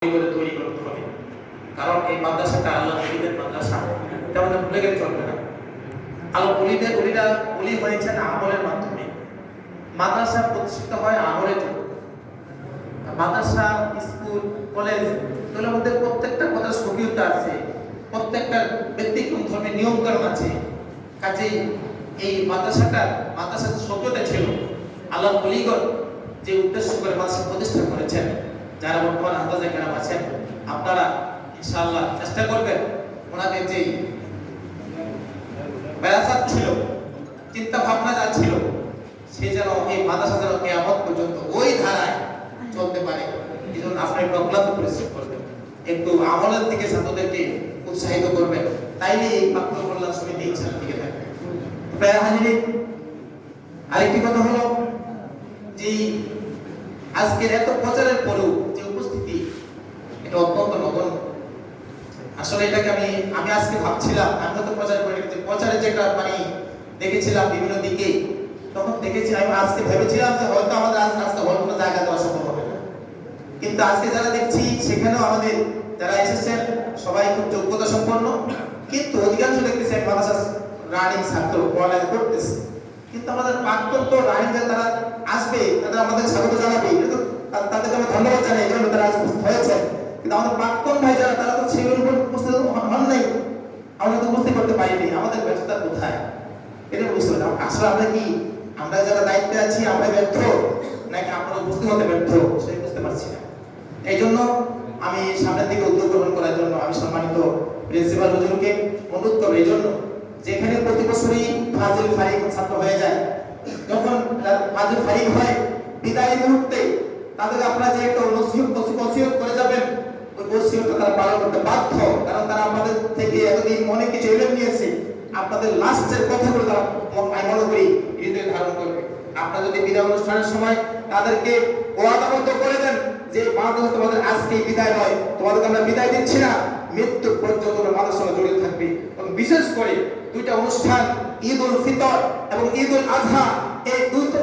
করে তৈরি করতে হবে। কারণ এই মাদ্রাসাটা আল্লাহ ওলিদের মাদ্রাসা, এটা আমাদের ভুলে গেলে চলবে না। আল্লাহ ওলি হয়েছেন আমলের মাধ্যমে। মাদ্রাসা প্রতিষ্ঠিত হয় আমলের জন্য। মাদ্রাসা, স্কুল, কলেজ এগুলোর মধ্যে প্রত্যেকটা কথার স্বকীয়তা আছে, প্রত্যেকটার ব্যতিক্রম ধর্মের নিয়মকানুন আছে। কাজেই এই মাদ্রাসার স্বকীয়তা ছিল আল্লাহ ওলিগণ যে উদ্দেশ্য করে মাদ্রাসা প্রতিষ্ঠা করেছেন। যারা বর্তমান হাফেজ কেরাম আছেন, আপনারা ইনশাআল্লাহ চেষ্টা করবেন ওনাদের যে বায়াসাত ছিল, চিন্তা ভাবনা যা ছিল, সে যেন এই মাদ্রাসা যেন কিয়ামত পর্যন্ত ওই ধারায় চলতে পারে। এই জন্য আপনি প্রজ্ঞাত পরিশ্রম করবেন, একটু আমলের দিকে ছাত্রদেরকে উৎসাহিত করবেন, তাইলে এই পাত্র কল্যাণ সমিতি ইনশাআল্লাহ টিকে থাকবে। প্রায় হাজিরিন, আরেকটি কথা হলো যে আজকের এত প্রচারের পরেও যে উপস্থিতি, এটা অত্যন্ত নগণ্য। আসলে এটাকে আমি আজকে ভাবছিলাম, আমি তো প্রচার করি, যে প্রচারে যেটা দেখেছিলাম বিভিন্ন দিকে, তখন দেখেছি আমি আজকে ভেবেছিলাম যে হয়তো আমাদের আজকে হল কোনো জায়গা দেওয়া সম্ভব হবে না, কিন্তু আজকে যারা দেখছি সেখানেও আমাদের যারা এসেছেন সবাই খুব যোগ্যতা সম্পন্ন, কিন্তু অধিকাংশ দেখতেছি এক মাদ্রাসা রানিং ছাত্র পড়ালেখা করতেছে। কিন্তু আমাদের প্রাক্তন তো রানিং যারা আসবে তাদের আমাদের স্বাগত জানাবে, তাদেরকে আমি ধন্যবাদ জানাই, এই জন্য তারা আজ উপস্থিত হয়েছে। কিন্তু আমাদের প্রাক্তন ভাই যারা, তারা তো সেই উপর উপস্থিত হন নাই, আমরা তো উপস্থিত করতে পারিনি। আমাদের ব্যর্থতা কোথায় এটা বুঝতে পারি। আসলে আমরা যারা দায়িত্বে আছি আমরা ব্যর্থ, নাকি আপনারা উপস্থিত হতে ব্যর্থ, সেটা বুঝতে পারছি না। এই জন্য আমি সামনের দিকে উদ্যোগ গ্রহণ করার জন্য আমি সম্মানিত প্রিন্সিপাল হুজুরকে অনুরোধ করব, এই জন্য যেখানে প্রতি বছরই ফাজিল ফারিক ছাত্র হয়ে যায়, যখন ফাজিল ফারিক হয় বিদায় মুহূর্তে তাদেরকে আপনারা যে একটা নসিহত করে যাবেন, ওই নসিহতটা তারা পালন করতে বাধ্য। কারণ তারা আমাদের থেকে এতদিন অনেক কিছু এলেন নিয়েছে, আপনাদের লাস্টের কথাগুলো তারা আমি মনে করি হৃদয়ে ধারণ করবে। আপনারা যদি বিদায় অনুষ্ঠানের সময় তাদেরকে ওয়াদাবদ্ধ করে দেন যে মাদ্রাসা তোমাদের আজকেই বিদায় নয়, তোমাদেরকে আমরা বিদায় দিচ্ছি না, মৃত্যু পর্যন্ত মাদ্রাসার সঙ্গে জড়িত থাকবে। এবং বিশেষ করে দুইটা অনুষ্ঠান, ঈদ উল ফিতর এবং ঈদ উল আজহা, এই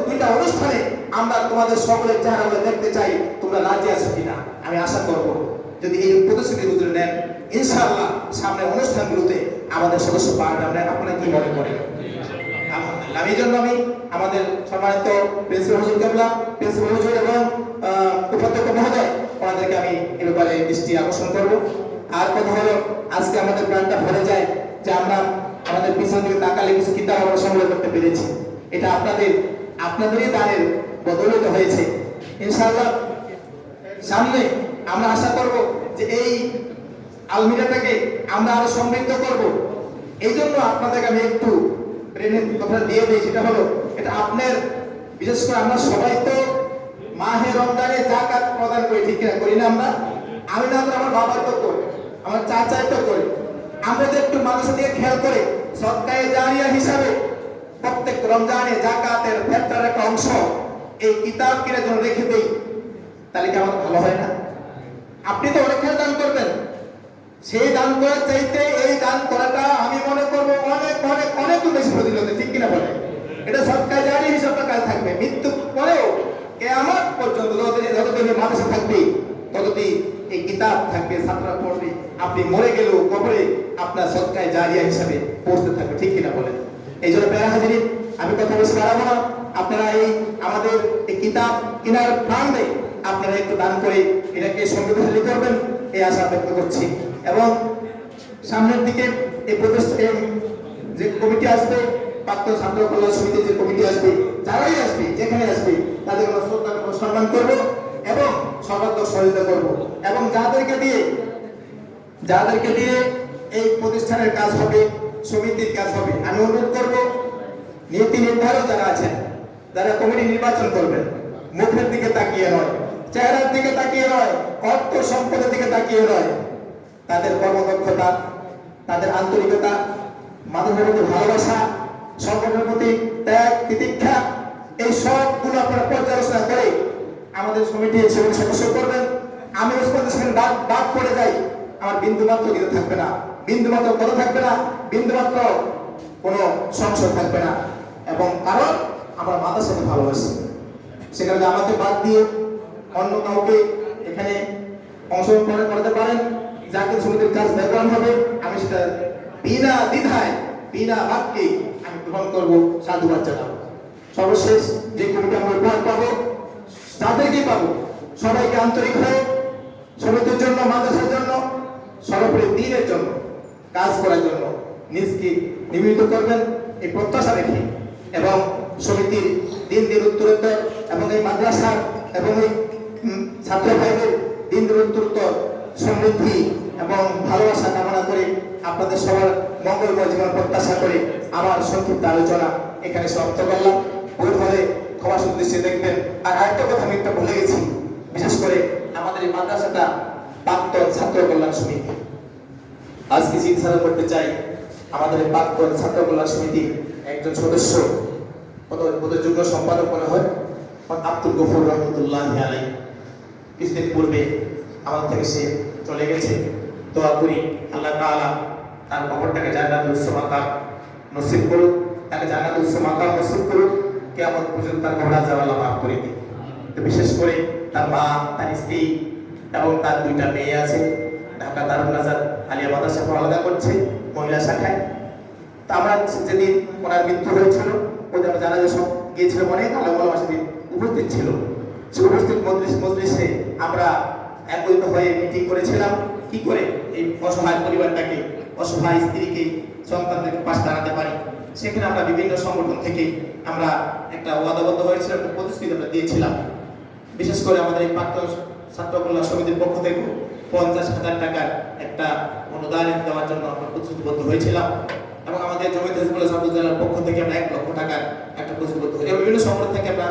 দুইটা অনুষ্ঠানে আমরা তোমাদের সকলের চেহারাগুলো দেখতে চাই, তোমরা রাজি আছো কিনা। আমি আশা করব যদি এই প্রতিশ্রুতি বুঝে নেন, ইনশাআল্লাহ সামনের অনুষ্ঠানগুলোতে আমাদের সদস্য পাওয়া যাবে। আপনারা কি মনে করেন? এই জন্য আমি আমাদের সম্মানিত প্রিন্সিপাল হুজুর কেবলা, প্রিন্সিপাল হুজুর এবং উপাধ্যক্ষ মহোদয়, ওনাদেরকে আমি এ ব্যাপারে দৃষ্টি আকর্ষণ করব। আর কথা হলো, আজকে আমাদের প্রাণটা ভরে যায় যে আমরা আমাদের পিছন দিকে তাকালে কিছু কিতাব আমরা সংগ্রহ করতে পেরেছি। এটা আপনাদেরই দানের বদৌলতে হয়েছে। ইনশাআল্লাহ সামনে আমরা আশা করব যে এই আলমিরাটাকে আমরা আরো সমৃদ্ধ করব। এই জন্য আপনাদেরকে আমি একটু প্রেরণের কথা দিয়ে দিই, সেটা হলো এটা আপনার, বিশেষ করে আমরা সবাই তো মাহে রমজানে যাকাত প্রদান করি, ঠিক কিনা করি না? আমি না করে আমার বাবা তো করে, আমার চাচাই তো করে। আমরা তো একটু মাদ্রাসা দিয়ে খেয়াল করে সদকায়ে জারিয়া হিসাবে প্রত্যেক রমজানে জাকাতের ফেতরার একটা অংশ এই কিতাব কিনে জন্য রেখে দেই, তাহলে কি আমাদের ভালো হয় না? আপনি তো অনেক দান করবেন, সেই দান করার চাইতে এই দান করাটা আমি মনে করবো অনেক অনেক অনেক বেশি ফজিলত, ঠিক কিনা বলে? এটা সদকায়ে জারিয়া হিসাবে কাজ থাকবে, মৃত্যু পরেও কিয়ামত পর্যন্ত যতদিন মাদ্রাসা থাকবে ততদিন এই কিতাব থাকবে, ছাত্ররা পড়বে। আপনি মরে গেলেও কবরে আপনার সদকায়ে জারিয়া হিসাবে পড়তে থাকবে, ঠিক কিনা বলেন? এই জন্য প্যারা হাজিরিন, আমি কথা বেশি বাড়াবো না। আপনারা এই আমাদের এই কিতাব কেনার ফান্ডে আপনারা একটু দান করে এটাকে সমৃদ্ধশালী করবেন, এই আশা ব্যক্ত করছি। এবং সামনের দিকে এই প্রতিষ্ঠান যে কমিটি আসবে, প্রাক্তন ছাত্র কল্যাণ সমিতির যে কমিটি আসবে, যারাই আসবে, যেখানে আসবে, তাদের আমরা শ্রদ্ধা করবো, সম্মান করবো এবং সর্বাত্মক সহযোগিতা করবো। এবং যাদেরকে দিয়ে এই প্রতিষ্ঠানের কাজ হবে, সমিতির কাজ হবে, আমি অনুরোধ করবো নীতি নির্ধারক যারা আছেন, যারা কমিটি নির্বাচন করবেন, মুখের দিকে তাকিয়ে নয়, চেহারার দিকে তাকিয়ে নয়, অর্থ সম্পদের দিকে তাকিয়ে নয়, তাদের কর্মদক্ষতা, তাদের আন্তরিকতা, মাদ্রাসার প্রতি ভালোবাসা, সংগঠনের প্রতি ত্যাগ তিতিক্ষা, এই সবগুলো আপনারা পর্যালোচনা করে আমাদের কমিটি সদস্য করবেন। আমি সেখানে ডাক পড়ে যাই, আমার বিন্দুমাত্র দিতে থাকবে না, বিন্দুমাত্র কথা থাকবে না, বিন্দুমাত্র কোনো সংশয় থাকবে না। এবং কারণ আমরা মাদ্রাসাকে ভালোবাসি, সেখানে আমাকে বাদ দিয়ে অন্য কাউকে এখানে অংশগ্রহণ করতে পারেন। জাতীয় সমিতির কাজ ব্যাকগ্রাউন্ড হবে, আমি সেটা বিনা দ্বিধায় বিনা বাক্যে আমি গ্রহণ করবো, সাধুবাদ জানাবো। সর্বশেষ যে কমিটি আমরা উপহার পাবো, যাদেরকেই পাবো সবাইকে আন্তরিক হয়ে সমিতির জন্য, মাদ্রাসার জন্য, সর্বোপরি দ্বীনের জন্য কাজ করার জন্য নিজকে নিবেদিত করবেন এই প্রত্যাশা রেখে, এবং সমিতির দিন দিন উত্তরোত্তর এবং এই মাদ্রাসার এবং এই ছাত্র ভাইদের দিন দিন উত্তরোত্তর সমৃদ্ধি এবং ভালোবাসা কামনা করে, আপনাদের সবার মঙ্গলময় জীবন প্রত্যাশা করে আমার সংক্ষিপ্ত আলোচনা এখানে সমাপ্ত করলাম। ভুল হলে ক্ষমা সুদৃষ্টি দেখবেন। আর আরেকটা কথা আমি একটা ভুলে গেছি, বিশেষ করে আমাদের এই মাদ্রাসাটা প্রাক্তন ছাত্র কল্যাণ সমিতি। আজকে চিন্তা করতে চাই আমাদের এই প্রাক্তন ছাত্র কল্যাণ সমিতির একজন সদস্য, যুগ্ম সম্পাদক মনে হয় আব্দুল গফুর রহমতুল্লাহ আলাইহি, কিছুদিন পূর্বে আমাদের থেকে সে চলে গেছে। দোয়া করি আল্লাহ তাআলা তার কবরটাকে জান্নাতুল উচ্চ মাকাম নসিব করুক, তাকে জান্নাতুল উচ্চ মাকাম নসিব করুক, কিয়ামত পর্যন্ত তার কবর আযাব আল্লাহ মাফ করে দিন। তো বিশেষ করে তার মা, তার স্ত্রী এবং তার দুইটা মেয়ে আছে, ঢাকা দারুন নাজার আলিয়া মাদ্রাসা পড়ালেখা করছে মহিলা শাখায়। তা আমরা যেদিন ওনার মৃত্যু হয়েছিল, ওদের আমরা জানাজা সব গিয়েছিল, অনেক আলেম সেদিন উপস্থিত ছিল। সে উপস্থিত মজলিসে আমরা একত্রিত হয়ে মিটিং করেছিলাম কি করে এই অসহায় পরিবারটাকে, অসহায় স্ত্রীকে, সন্তানদেরকে পাশে দাঁড়াতে পারি। সেখানে আমরা বিভিন্ন সংগঠন থেকে আমরা একটা ওয়াদাবদ্ধ হয়েছিল, একটা প্রতিশ্রুতি আমরা দিয়েছিলাম। বিশেষ করে আমাদের এই প্রাক্তন ছাত্র কল্যাণ সমিতির পক্ষ থেকে 50,000 টাকার একটা অনুদান দেওয়ার জন্য আমরা প্রতিশ্রুতিবদ্ধ হয়েছিলাম, এবং আমাদের জমিয়ত হিজবুল্লাহ ছাত্র জেলার পক্ষ থেকে আমরা 1 লক্ষ টাকার একটা প্রতিশ্রুতিবদ্ধ হয়েছি। বিভিন্ন সংগঠন থেকে আমরা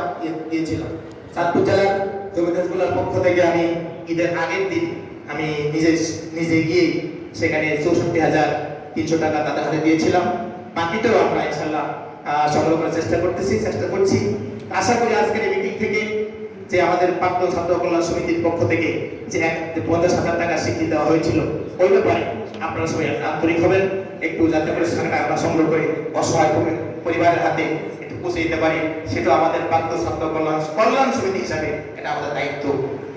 দিয়েছিলাম। চাঁদপুর জেলার জমিয়ত হিজবুল্লাহর পক্ষ থেকে আমি ঈদের আগের দিন আমি নিজে গিয়ে সেখানে 64,300 টাকা তাদের হাতে দিয়েছিলাম। বাকিটাও আমরা ইনশাআল্লাহ সংগ্রহ করার চেষ্টা করছি। আশা করি আজকের এই মিটিং থেকে যে আমাদের প্রাক্তন ছাত্র কল্যাণ সমিতির পক্ষ থেকে যে 50,000 টাকা স্বীকৃতি দেওয়া হয়েছিল, ওই ব্যাপারে আপনারা সবাই আন্তরিক হবেন, একটু যাতে করে সেখানটা আমরা সংগ্রহ করে অসহায় পরিবারের হাতে একটু পৌঁছে দিতে পারি। সেটা আমাদের প্রাক্তন ছাত্র কল্যাণ সমিতি হিসাবে এটা আমাদের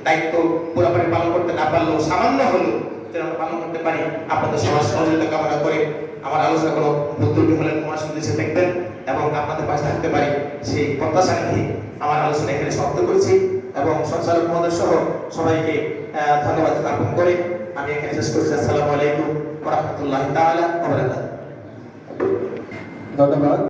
দায়িত্ব পুরোপুরি পালন করতে না পারলেও সামান্য হলেও যেন আমরা পালন করতে পারি। আপনাদের সবার সহযোগিতা কামনা করে আমার আলোচনা কোনো ভুল হলে ক্ষমা সুদৃষ্টি দেখবেন এবং আপনাদের পাশে থাকতে পারি সেই প্রত্যাশা রেখে আমার আলোচনা এখানে সমাপ্ত করছি, এবং সঞ্চালক মহোদয় সহ সবাইকে ধন্যবাদ জ্ঞাপন করে আমি এখানে শেষ করছি। আসসালামু আলাইকুম ওয়া রাহমাতুল্লাহি তাআলা ওয়া বারাকাতুহু। ধন্যবাদ।